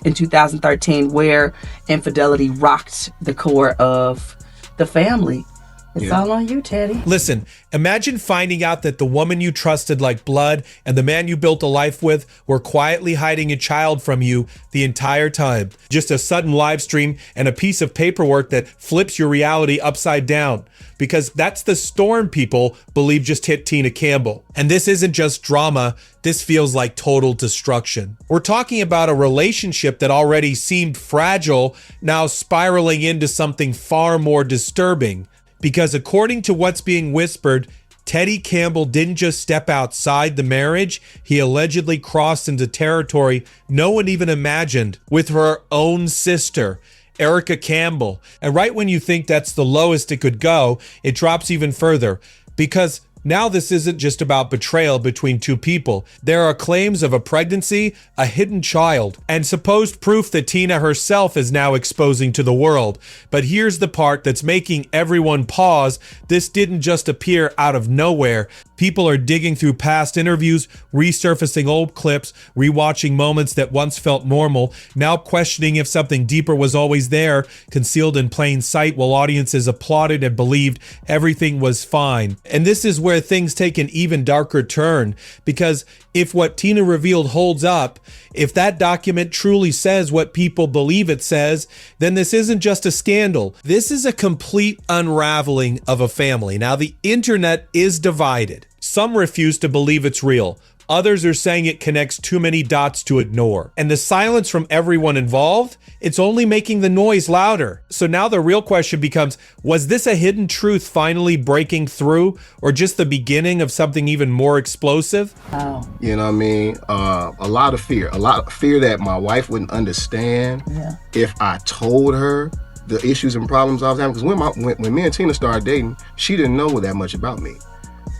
in 2013 where infidelity rocked the core of the family. It's all on you, Teddy. Listen, imagine finding out that the woman you trusted like blood and the man you built a life with were quietly hiding a child from you the entire time. Just a sudden live stream and a piece of paperwork that flips your reality upside down. Because that's the storm people believe just hit Tina Campbell. And this isn't just drama, this feels like total destruction. We're talking about a relationship that already seemed fragile, now spiraling into something far more disturbing. Because according to what's being whispered, Teddy Campbell didn't just step outside the marriage, he allegedly crossed into territory no one even imagined with her own sister, Tina Campbell. And right when you think that's the lowest it could go, it drops even further. Because now this isn't just about betrayal between two people. There are claims of a pregnancy, a hidden child, and supposed proof that Tina herself is now exposing to the world. But here's the part that's making everyone pause. This didn't just appear out of nowhere. People are digging through past interviews, resurfacing old clips, rewatching moments that once felt normal, now questioning if something deeper was always there, concealed in plain sight, while audiences applauded and believed everything was fine. And this is where things take an even darker turn, because if what Tina revealed holds up, if that document truly says what people believe it says, then this isn't just a scandal. This is a complete unraveling of a family. Now, the internet is divided. Some refuse to believe it's real. Others are saying it connects too many dots to ignore. And the silence from everyone involved, it's only making the noise louder. So now the real question becomes, was this a hidden truth finally breaking through, or just the beginning of something even more explosive? Wow. You know what I mean? A lot of fear that my wife wouldn't understand if I told her the issues and problems I was having. Because when me and Tina started dating, she didn't know that much about me.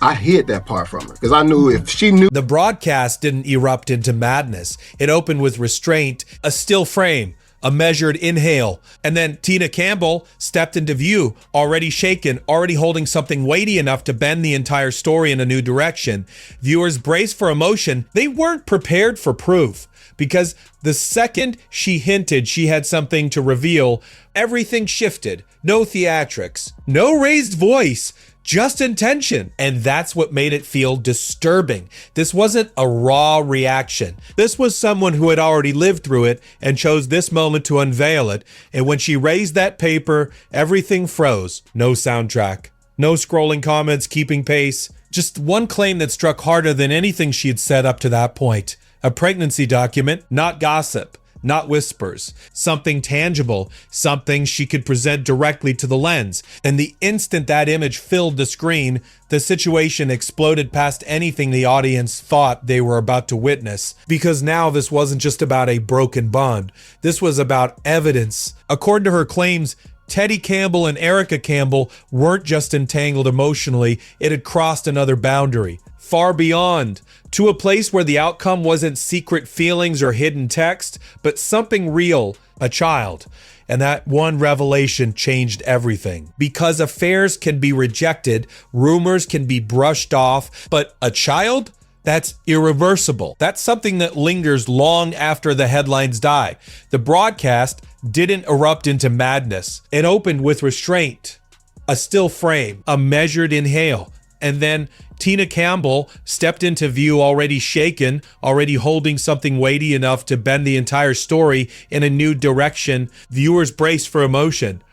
I hid that part from her because I knew if she knew. The broadcast didn't erupt into madness. It opened with restraint, a still frame, a measured inhale. And then Tina Campbell stepped into view, already shaken, already holding something weighty enough to bend the entire story in a new direction. Viewers braced for emotion. They weren't prepared for proof, because the second she hinted she had something to reveal, everything shifted. No theatrics, no raised voice, just intention. And that's what made it feel disturbing. This wasn't a raw reaction. This was someone who had already lived through it and chose this moment to unveil it. And when she raised that paper, everything froze. No soundtrack, no scrolling comments keeping pace. Just one claim that struck harder than anything she had said up to that point. A pregnancy document, not gossip, not whispers, something tangible, something she could present directly to the lens. And the instant that image filled the screen, the situation exploded past anything the audience thought they were about to witness. Because now this wasn't just about a broken bond. This was about evidence. According to her claims, Teddy Campbell and Tina Campbell weren't just entangled emotionally, it had crossed another boundary. Far beyond, to a place where the outcome wasn't secret feelings or hidden text, but something real, a child. And that one revelation changed everything. Because affairs can be rejected, rumors can be brushed off, but a child? That's irreversible. That's something that lingers long after the headlines die. The broadcast didn't erupt into madness. It opened with restraint, a still frame, a measured inhale, and then Tina Campbell stepped into view already shaken, already holding something weighty enough to bend the entire story in a new direction. Viewers braced for emotion.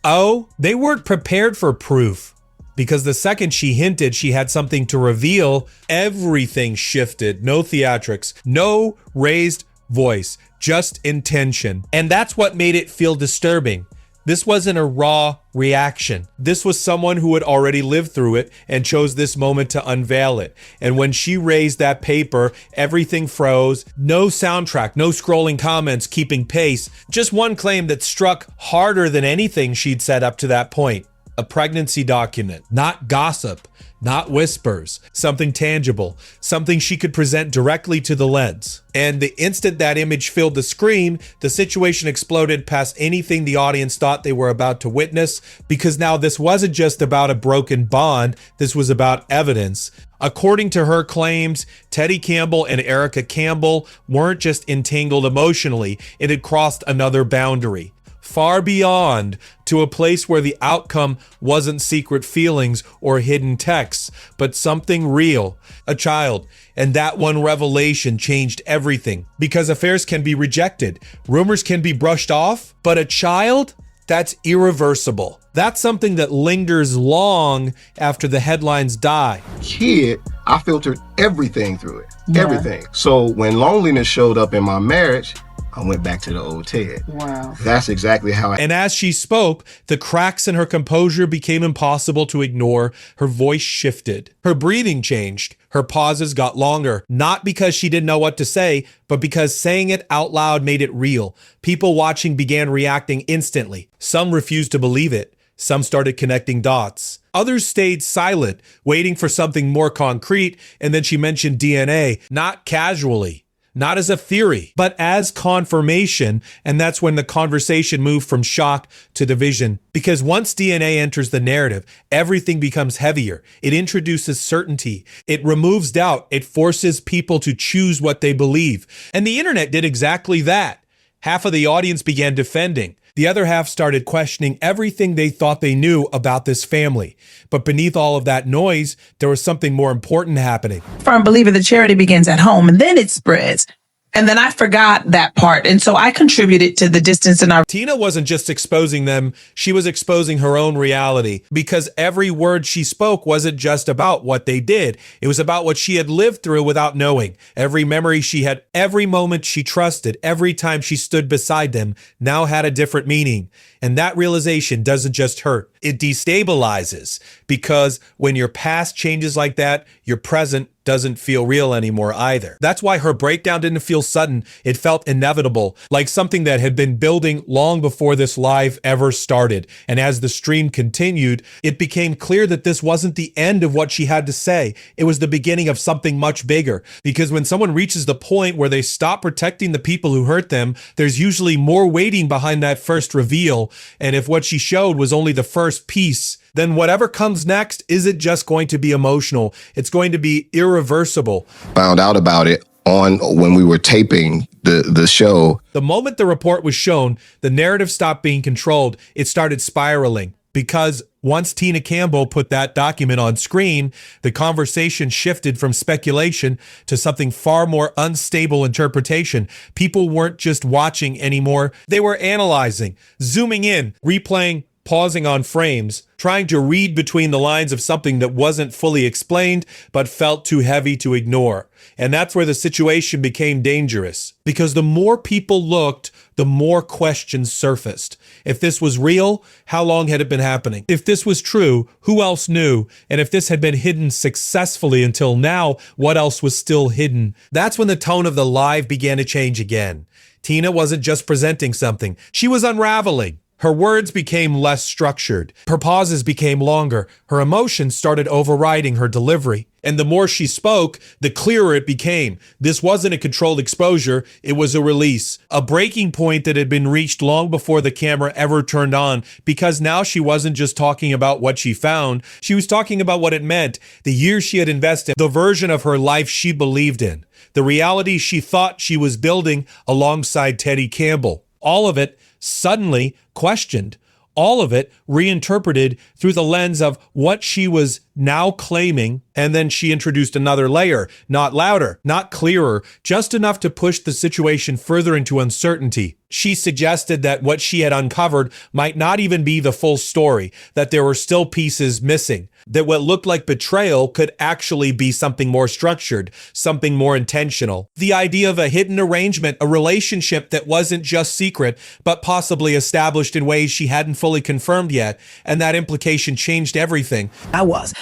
Oh, they weren't prepared for proof. Because the second she hinted she had something to reveal, everything shifted. No theatrics, no raised voice, just intention. And that's what made it feel disturbing. This wasn't a raw reaction. This was someone who had already lived through it and chose this moment to unveil it. And when she raised that paper, everything froze. No soundtrack, no scrolling comments keeping pace. Just one claim that struck harder than anything she'd said up to that point. A pregnancy document, not gossip, not whispers, something tangible, something she could present directly to the lens. And the instant that image filled the screen, the situation exploded past anything the audience thought they were about to witness, because now this wasn't just about a broken bond, this was about evidence. According to her claims, Teddy Campbell and Erica Campbell weren't just entangled emotionally, it had crossed another boundary. Far beyond, to a place where the outcome wasn't secret feelings or hidden texts, but something real, a child. And that one revelation changed everything. Because affairs can be rejected, rumors can be brushed off, but a child? That's irreversible. That's something that lingers long after the headlines die. Kid, I filtered everything through it, everything. So when loneliness showed up in my marriage, I went back to the old Ted. Wow. That's exactly how And as she spoke, the cracks in her composure became impossible to ignore. Her voice shifted. Her breathing changed. Her pauses got longer, not because she didn't know what to say, but because saying it out loud made it real. People watching began reacting instantly. Some refused to believe it. Some started connecting dots. Others stayed silent, waiting for something more concrete, and then she mentioned DNA, not casually. Not as a theory, but as confirmation. And that's when the conversation moved from shock to division. Because once DNA enters the narrative, everything becomes heavier. It introduces certainty. It removes doubt. It forces people to choose what they believe. And the internet did exactly that. Half of the audience began defending. The other half started questioning everything they thought they knew about this family. But beneath all of that noise, there was something more important happening. Firm believer that charity begins at home and then it spreads. And then I forgot that part. And so I contributed to the distance in our... Tina wasn't just exposing them, she was exposing her own reality, because every word she spoke wasn't just about what they did. It was about what she had lived through without knowing. Every memory she had, every moment she trusted, every time she stood beside them now had a different meaning. And that realization doesn't just hurt, it destabilizes, because when your past changes like that, your present doesn't feel real anymore either. That's why her breakdown didn't feel sudden. It felt inevitable, like something that had been building long before this live ever started. And as the stream continued, it became clear that this wasn't the end of what she had to say. It was the beginning of something much bigger. Because when someone reaches the point where they stop protecting the people who hurt them, there's usually more waiting behind that first reveal. And if what she showed was only the first piece, then whatever comes next isn't just going to be emotional. It's going to be irreversible. found out about it on when we were taping the show. The moment the report was shown, the narrative stopped being controlled. It started spiraling. Because once Tina Campbell put that document on screen, the conversation shifted from speculation to something far more unstable interpretation. People weren't just watching anymore. They were analyzing, zooming in, replaying, pausing on frames, trying to read between the lines of something that wasn't fully explained but felt too heavy to ignore. And that's where the situation became dangerous. Because the more people looked, the more questions surfaced. If this was real, how long had it been happening? If this was true, who else knew? And if this had been hidden successfully until now, what else was still hidden? That's when the tone of the live began to change again. Tina wasn't just presenting something, she was unraveling. Her words became less structured. Her pauses became longer. Her emotions started overriding her delivery. And the more she spoke, the clearer it became. This wasn't a controlled exposure, it was a release. A breaking point that had been reached long before the camera ever turned on, because now she wasn't just talking about what she found, she was talking about what it meant, the years she had invested, the version of her life she believed in, the reality she thought she was building alongside Teddy Campbell. All of it suddenly questioned, all of it reinterpreted through the lens of what she was now claiming. And then she introduced another layer, not louder, not clearer, just enough to push the situation further into uncertainty. She suggested that what she had uncovered might not even be the full story, that there were still pieces missing, that what looked like betrayal could actually be something more structured, something more intentional. The idea of a hidden arrangement, a relationship that wasn't just secret, but possibly established in ways she hadn't fully confirmed yet. And that implication changed everything.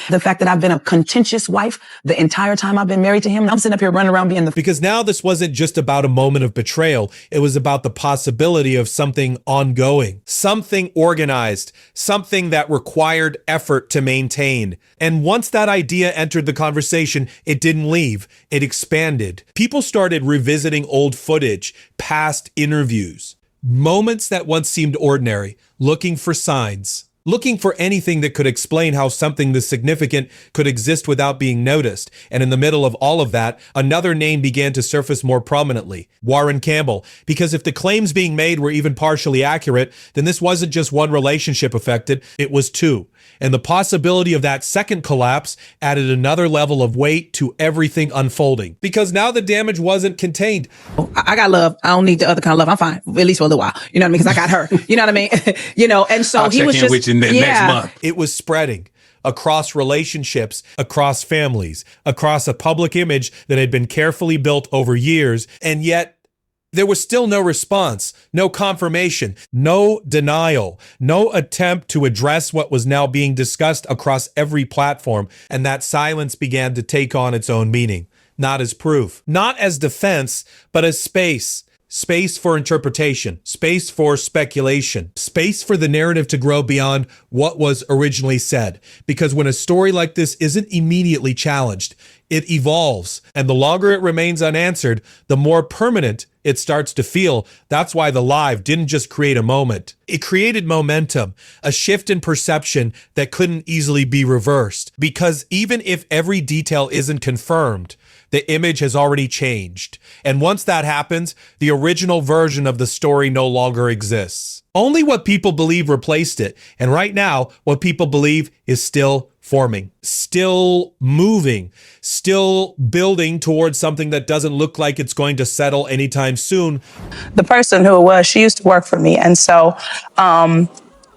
The fact that I've been a contentious wife the entire time I've been married to him, I'm sitting up here running around being the... Because now this wasn't just about a moment of betrayal. It was about the possibility of something ongoing, something organized, something that required effort to maintain. And once that idea entered the conversation, it didn't leave. It expanded. People started revisiting old footage, past interviews, moments that once seemed ordinary, looking for signs. looking for anything that could explain how something this significant could exist without being noticed. And in the middle of all of that, another name began to surface more prominently, Warren Campbell. Because if the claims being made were even partially accurate, then this wasn't just one relationship affected, it was two. And the possibility of that second collapse added another level of weight to everything unfolding. Because now the damage wasn't contained. I got love. I don't need the other kind of love. I'm fine, at least for a little while. You know what I mean? Because I got her. You know what I mean? And so I'll he check was in just with you next month. It was spreading across relationships, across families, across a public image that had been carefully built over years. And yet, there was still no response, no confirmation, no denial, no attempt to address what was now being discussed across every platform. And that silence began to take on its own meaning, not as proof, not as defense, but as space. Space for interpretation, space for speculation, space for the narrative to grow beyond what was originally said. Because when a story like this isn't immediately challenged, it evolves. And the longer it remains unanswered, the more permanent it starts to feel. That's why The Live didn't just create a moment. It created momentum, a shift in perception that couldn't easily be reversed. Because even if every detail isn't confirmed, the image has already changed. And once that happens, the original version of the story no longer exists. Only what people believe replaced it. And right now, what people believe is still forming, still moving, still building towards something that doesn't look like it's going to settle anytime soon. The person who it was, she used to work for me. And so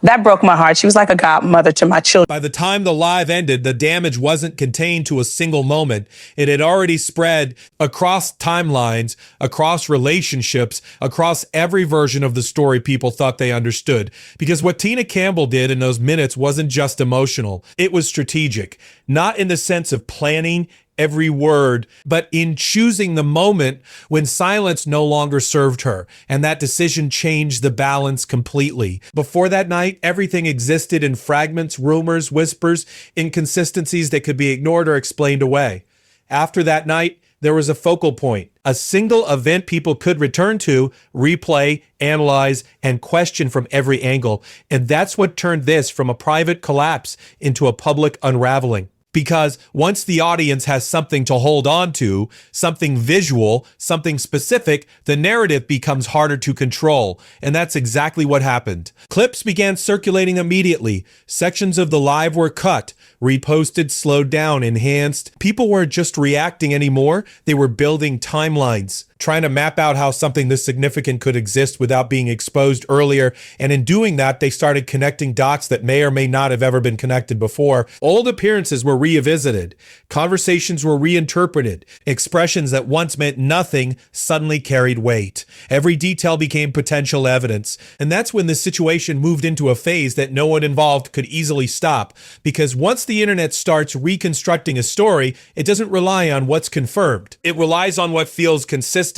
that broke my heart. She was like a godmother to my children. By the time The Live ended, the damage wasn't contained to a single moment. It had already spread across timelines, across relationships, across every version of the story people thought they understood. Because what Tina Campbell did in those minutes wasn't just emotional. It was strategic, not in the sense of planning every word, but in choosing the moment when silence no longer served her. And that decision changed the balance completely. Before that night, everything existed in fragments, rumors, whispers, inconsistencies that could be ignored or explained away. After that night, there was a focal point, a single event people could return to, replay, analyze, and question from every angle. And that's what turned this from a private collapse into a public unraveling. Because once the audience has something to hold on to, something visual, something specific, the narrative becomes harder to control. And that's exactly what happened. Clips began circulating immediately. Sections of The Live were cut, reposted, slowed down, enhanced. People weren't just reacting anymore. They were building timelines, trying to map out how something this significant could exist without being exposed earlier. And in doing that, they started connecting dots that may or may not have ever been connected before. Old appearances were revisited. Conversations were reinterpreted. Expressions that once meant nothing suddenly carried weight. Every detail became potential evidence. And that's when the situation moved into a phase that no one involved could easily stop. Because once the internet starts reconstructing a story, it doesn't rely on what's confirmed. It relies on what feels consistent.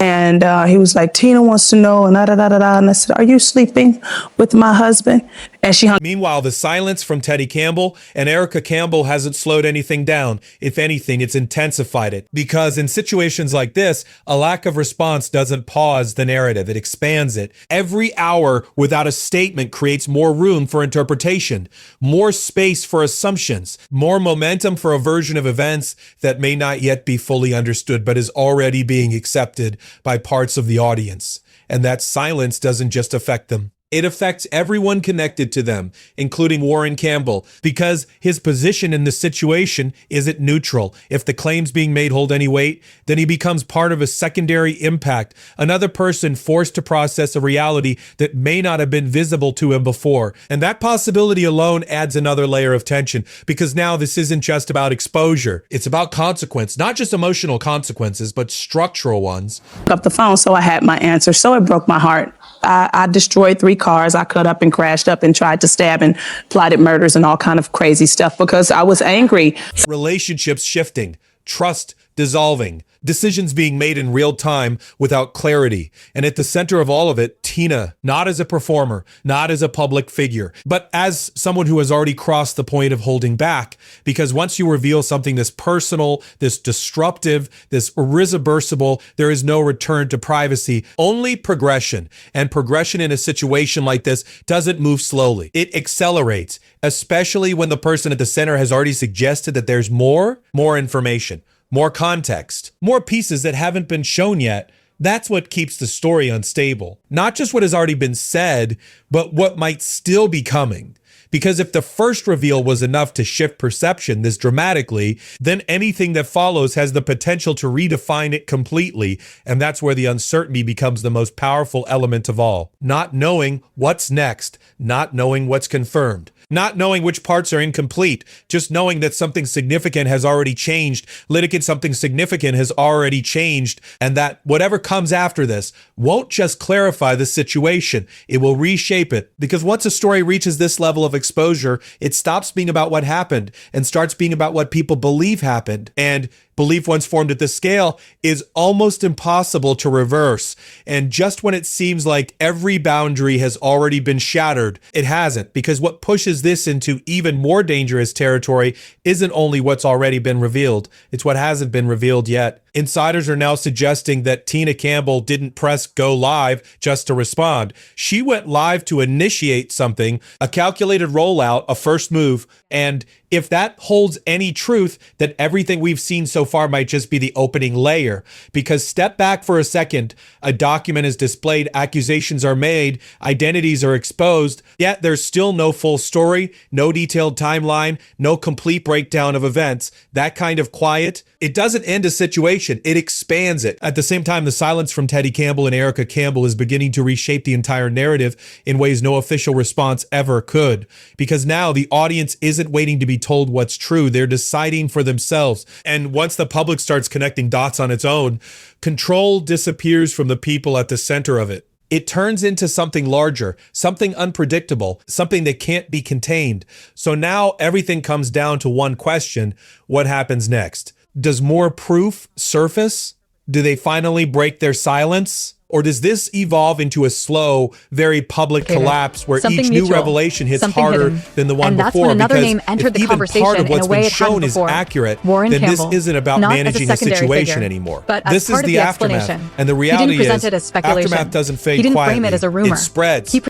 And he was like, Tina wants to know, and da-da-da-da-da. And I said, are you sleeping with my husband? And she hung. Meanwhile, the silence from Teddy Campbell and Erica Campbell hasn't slowed anything down. If anything, it's intensified it. Because in situations like this, a lack of response doesn't pause the narrative, it expands it. Every hour without a statement creates more room for interpretation, more space for assumptions, more momentum for a version of events that may not yet be fully understood, but is already being accepted by parts of the audience. And that silence doesn't just affect them. It affects everyone connected to them, including Warren Campbell, because his position in the situation isn't neutral. If the claims being made hold any weight, then he becomes part of a secondary impact, another person forced to process a reality that may not have been visible to him before. And that possibility alone adds another layer of tension, because now this isn't just about exposure. It's about consequence, not just emotional consequences, but structural ones. Up the phone, so I had my answer. So it broke my heart. I destroyed 3 cars. I cut up and crashed up and tried to stab and plotted murders and all kind of crazy stuff because I was angry. Relationships shifting, trust dissolving, Decisions being made in real time without clarity. And at the center of all of it, Tina, not as a performer, not as a public figure, but as someone who has already crossed the point of holding back. Because once you reveal something this personal, this disruptive, this irreversible, there is no return to privacy, only progression. And progression in a situation like this doesn't move slowly. It accelerates, especially when the person at the center has already suggested that there's more information, more context, more pieces that haven't been shown yet. That's what keeps the story unstable. Not just what has already been said, but what might still be coming. Because if the first reveal was enough to shift perception this dramatically, then anything that follows has the potential to redefine it completely. And that's where the uncertainty becomes the most powerful element of all. Not knowing what's next, not knowing what's confirmed, not knowing which parts are incomplete, just knowing that something significant has already changed, litigant something significant has already changed, and that whatever comes after this won't just clarify the situation, it will reshape it. Because once a story reaches this level of exposure, it stops being about what happened and starts being about what people believe happened. And belief once formed at this scale is almost impossible to reverse. And just when it seems like every boundary has already been shattered, it hasn't. Because what pushes this into even more dangerous territory isn't only what's already been revealed, it's what hasn't been revealed yet. Insiders are now suggesting that Tina Campbell didn't press go live just to respond. She went live to initiate something, a calculated rollout, a first move. And if that holds any truth, then everything we've seen so far might just be the opening layer. Because step back for a second, a document is displayed, accusations are made, identities are exposed, yet there's still no full story, no detailed timeline, no complete breakdown of events. That kind of quiet, it doesn't end a situation, it expands it. At the same time, the silence from Teddy Campbell and Erica Campbell is beginning to reshape the entire narrative in ways no official response ever could. Because now the audience isn't waiting to be told what's true, they're deciding for themselves. And once the public starts connecting dots on its own, control disappears from the people at the center of it. It turns into something larger, something unpredictable, something that can't be contained. So now everything comes down to one question: what happens next? Does more proof surface? Do they finally break their silence? Or does this evolve into a slow, very public collapse where each new revelation hits harder than the one and that's before? when another Because name entered the if even conversation part of in a what's way been it hadn't shown is before. accurate, Warren then Campbell, this isn't about not as a managing a secondary situation figure, anymore. but as This part is of the the aftermath. explanation. And the He didn't reality present is, it as speculation. aftermath doesn't fade He didn't quietly. frame it as a rumor. It spreads. He